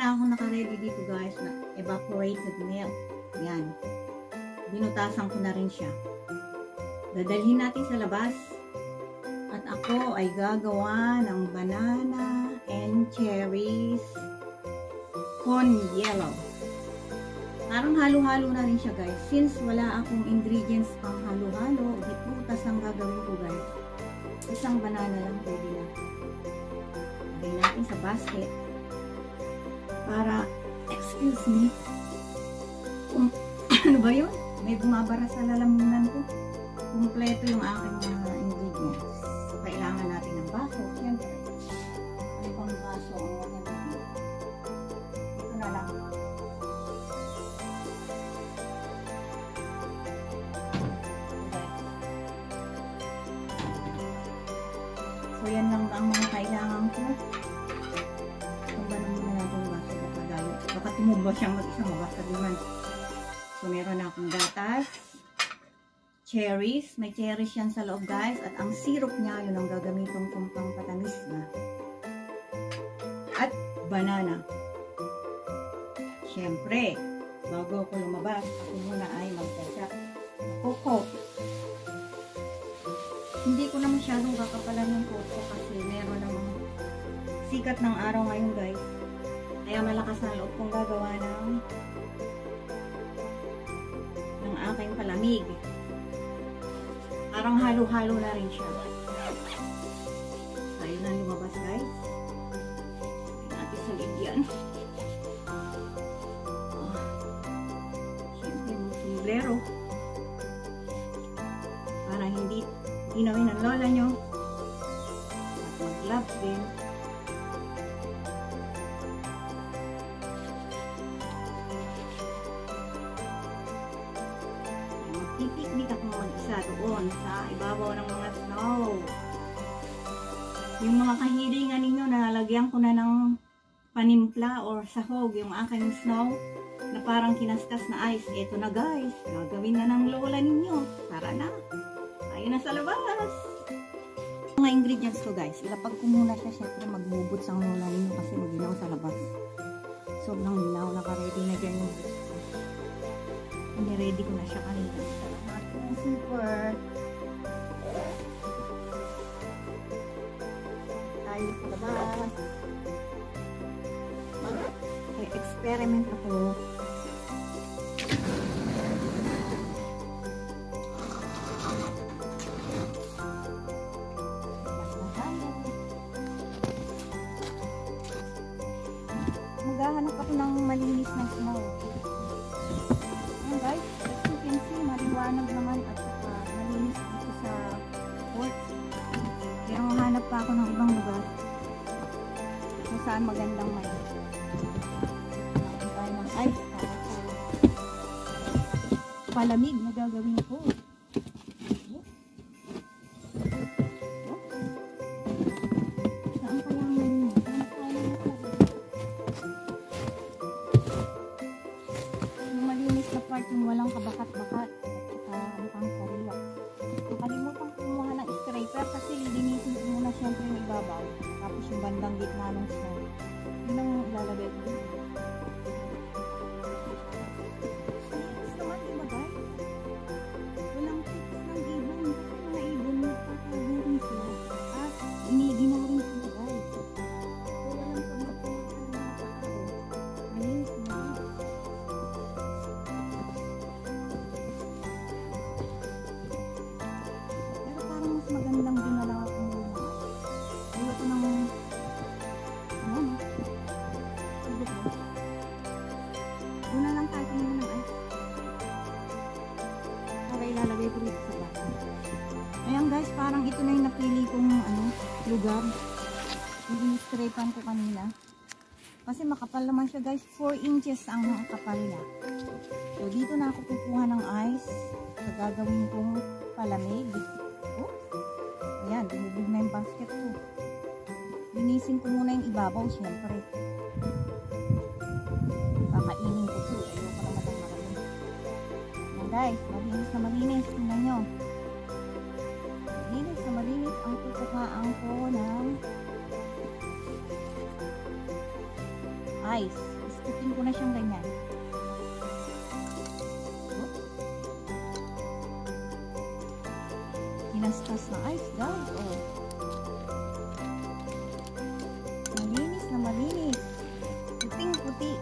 na akong naka-ready dito guys na evaporated milk. Yan. Binutasan ko na rin siya. Dadalhin natin sa labas. At ako ay gagawa ng banana and cherries con yellow. Parang halo-halo na rin siya guys. Since wala akong ingredients pang halo-halo, butas ang gagawin ko guys. Isang banana lang pwede na. Lagay natin sa basket. Para, excuse me, ano ba yun? May bumabara sa lalamunan ko. Kumpleto yung aking mga ingredients. So, kailangan natin ng baso. Siyempre, ano pang baso ang mga natin? Ito na lang. So, yan lang ang mga kailangan ko. Tumbalan muna natin yung baso. Baka tumubos siyang mag-isang mabasa naman. So, meron na akong gatas. Cherries. May cherries yan sa loob guys. At ang syrup niya, yun ang gagamitin kong pangpatamis na. At banana. Siyempre, bago ako lumabas, ako muna ay magsasak. Coco. Hindi ko na masyadong kakapalan ng coco kasi meron namang sikat ng araw ngayon guys. Kaya malakas na loob kong gagawa ng aking palamig. Parang halo-halo na rin siya. Tayo na lumabas guys. Natin sa ligyan. Siyempre yung sombrero. Para hindi ginawin ng lola nyo. At mag-gloves din. Pipiknik ako mag-isa doon sa ibabaw ng mga snow. Yung mga kahilingan ninyo, nalagyan ko na ng panimpla or sahog yung aking snow na parang kinaskas na ice. Ito na guys, gagawin na ng lola ninyo. Tara na, tayo na sa labas. Mga ingredients ko guys, ilapag ko muna siya. Siyempre magbubuts ang lola ninyo kasi maginaw sa labas. Sobrang ginaw, naka-ready na dyan yung buts. Ready ko na siya kanina. Salamat po, super. Tayo sa labas. Mag-experiment ako. Maghahanap ako ng malinis na snow. Guys, as you can see, maliwanag naman at saka malinis dito sa quartz. Kaya hanap pa ako ng ibang lugar kung saan magandang may tayo ng ice para sa palamig na gagawin ko. Saan kaya ang malinis? Part yung walang kabakat-bakat at saka mukhang sariwa. Nakalimutan ko kumuha ng scraper kasi lilinisin ko muna syempre yung ibabaw. Tapos yung bandang gitna ng snow. Yun ang ilalagay ko dito. Ayos naman, diba guys? Walang tips ng ibon. Kasi mga ibon magkakagurin sila. At inigin na rin sila guys. So walang pagkakagurin ng mga tao. Malinis na. Magandang dinala ako muna. Ayoko nang doon na lang tayo muna ng ice. Para ilalagay ko dito sa baso. Ayan guys, parang ito na yung napili kong lugar. Yung in-scrapan ko kanina. Kasi makapal naman siya guys. 4 inches ang kapal niya. So dito na ako kukuha ng ice. Sa gagawin kong palamig. Ayan, dumubog na yung basket ko. Linisin ko muna yung ibabaw, siyempre. Kakainin ko ito. Ayoko naman ng marami. Ayan guys, malinis na malinis. Tingnan nyo. Malinis na malinis ang kukuhaan ko ng ice. Tutukin ko na siyang ganyan. Hinastas na ice, guys. Oh. Malinis na malinis. Puting-puti.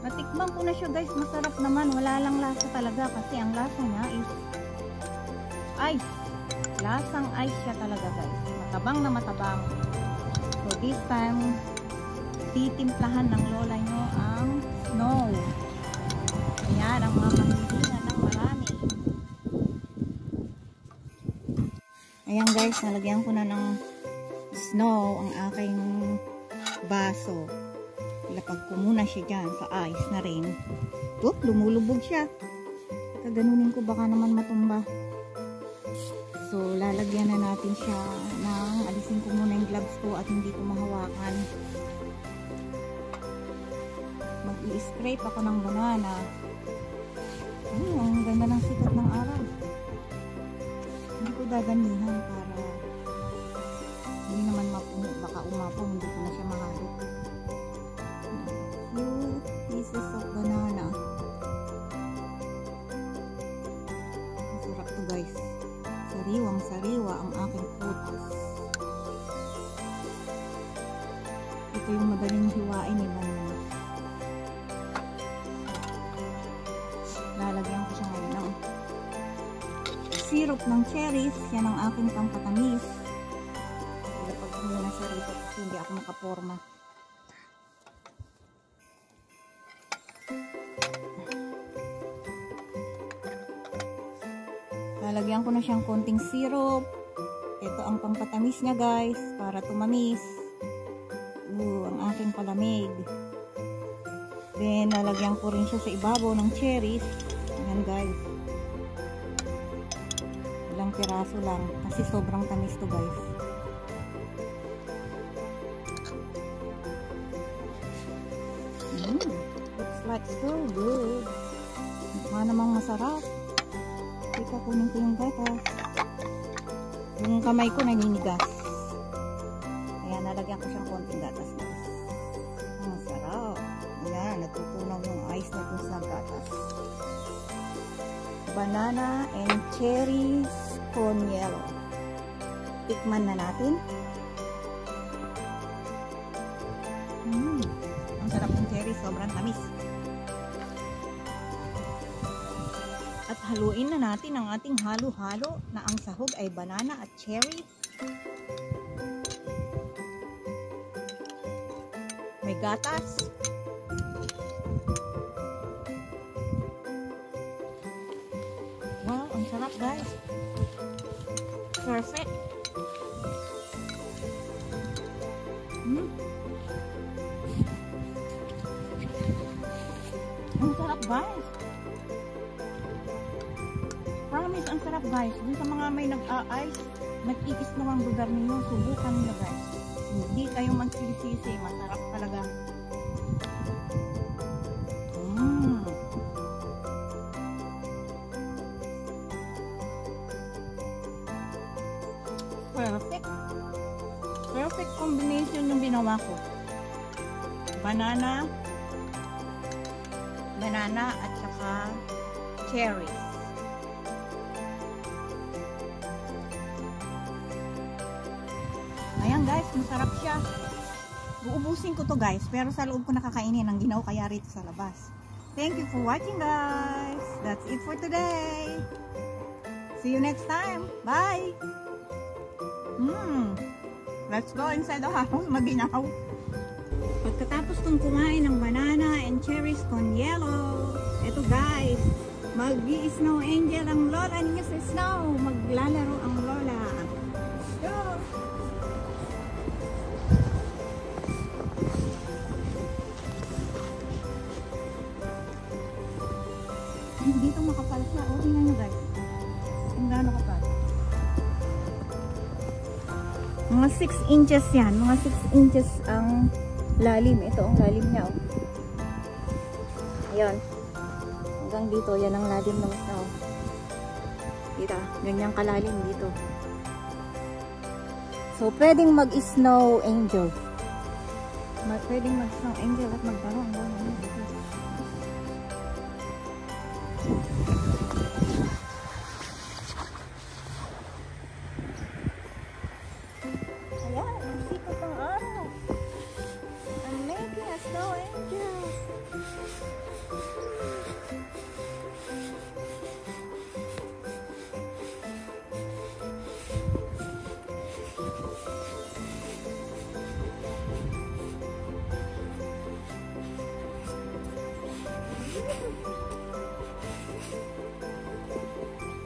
Natikman ko na siya, guys. Masarap naman. Wala lang lasa talaga kasi ang lasa niya is ice. Lasang ice siya talaga, guys. Matabang na matabang. So this time, titimplahan ng lola nyo ang snow. Ayan, ang mga panghihingan ng marami. Ayan guys, nalagyan ko na ng snow ang aking baso. Ilapag ko muna siya dyan sa ice na rin. Oop, lumulubog siya. Kaganunin ko baka naman matumba. So, lalagyan na natin siya ng, alisin ko muna yung gloves ko at hindi ko mahawakan. Mag-i-scrape ako ng banana. Ang ganda ng sikat ng araw. Hindi ko daganihan para hindi naman mapuno. Baka umapaw, hindi ko na siya mahalo. Few pieces of banana. Masarap to guys. Sariwang-sariwa ang aking prutas. Ito yung madaling hiwain ni banana. Lalagyan ko siya ngayon ng syrup ng cherries. Yan ang aking pampatamis. Ilapag ko muna siya rito kasi hindi ako makaporma. Lalagyan ko na siyang konting syrup. Ito ang pampatamis niya guys, para tumamis. Ang aking palamig. Then, lalagyan ko rin siya sa ibabaw ng cherries. Ayan guys. Ilang piraso lang. Kasi sobrang tamis to guys. Looks like so good. Mukha namang masarap. Teka, kunin ko yung gatas. Yung kamay ko naninigas. Ayan, nalagyan ko siyang konting gatas guys. Ang sarap. Ayan, natutunaw yung ice na dun sa gatas. Banana and cherry con yellow. Tikman na natin. Ang sarap ng cherry, sobrang tamis. At haluin na natin ang ating halo-halo na ang sahog ay banana at cherry. May gatas. Wow, ang sarap guys. Perfect. Ang sarap guys. Promise, ang sarap guys. Dun sa mga may nag-a-ice, nag-iis na ang lugar ninyo, subukan nyo guys. Hindi kayo magsilisisi. Masarap talaga. Perfect. Perfect combination yung ginawa ko. Banana at saka cherries. Ayan guys, masarap siya. Uubusin ko to guys, pero sa loob ko nakakainin ang ginaw kaya rito sa labas. Thank you for watching guys. That's it for today. See you next time. Bye. Let's go inside the house. Maginaw. Pagkatapos kong kumain ng banana and cherries con yellow, eto guys, mag-i-snow angel ang lola ninyo sa snow. Maglalaro ang lola. Go! Dito makapal siya. O, tingnan nyo guys. Kung gaano kapal. Mga 6 inches yan. Mga 6 inches ang lalim. Ito ang lalim niya. Oh. Ayan. Hanggang dito. Yan ang lalim ng snow. Kita. Ganyang kalalim dito. So, pwedeng mag-snow angel. Pwedeng mag-snow angel at maglaro ang buwan namin dito. Ayan, ang sikat ng araw. I'm making a snow angel.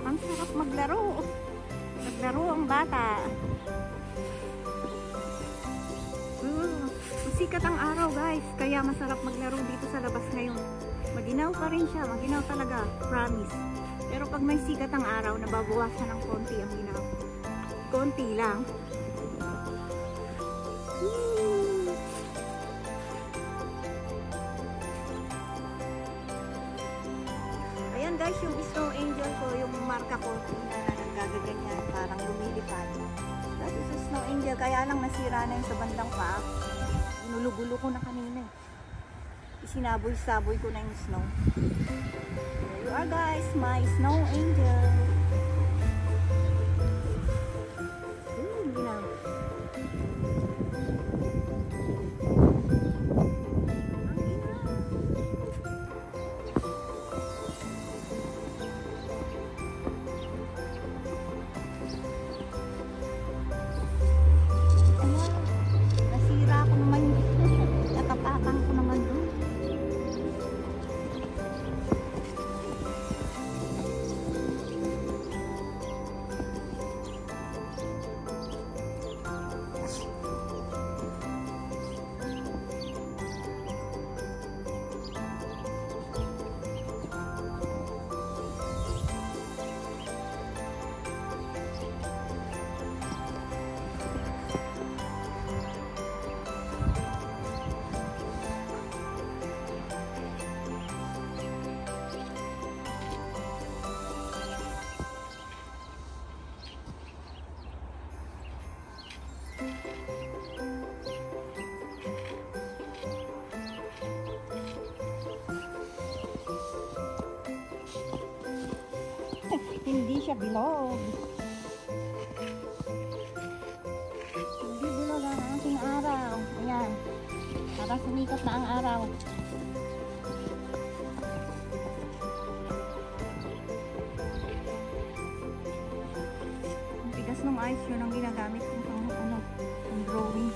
Ang sarap maglaro. Maglaro ang bata. Sikat ang araw guys, kaya masarap maglaro dito sa labas ngayon. Maginaw pa rin siya, maginaw talaga, promise. Pero pag may sikat ang araw, nababawasan ng konti ang ginaw. Konti lang. Ayan guys, yung snow angel ko, yung marka ko na nagagaganyan, parang lumilipad. That is a snow angel, kaya lang nasira na yung sa bandang paa. Inulugulo ko na kanina eh. Isinaboy-saboy ko na yung snow. There you are guys, my snow angel. Ginaw. Hindi siya bilog. Hindi bilog ang aking araw. Ayan. Para sumikat na ang araw. Ang tigas ng ice, yun ang ginagamit kong pang drawing.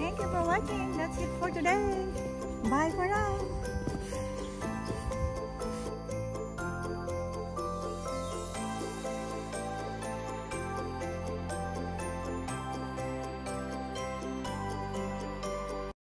Thank you for watching. That's it for today. Bye for now.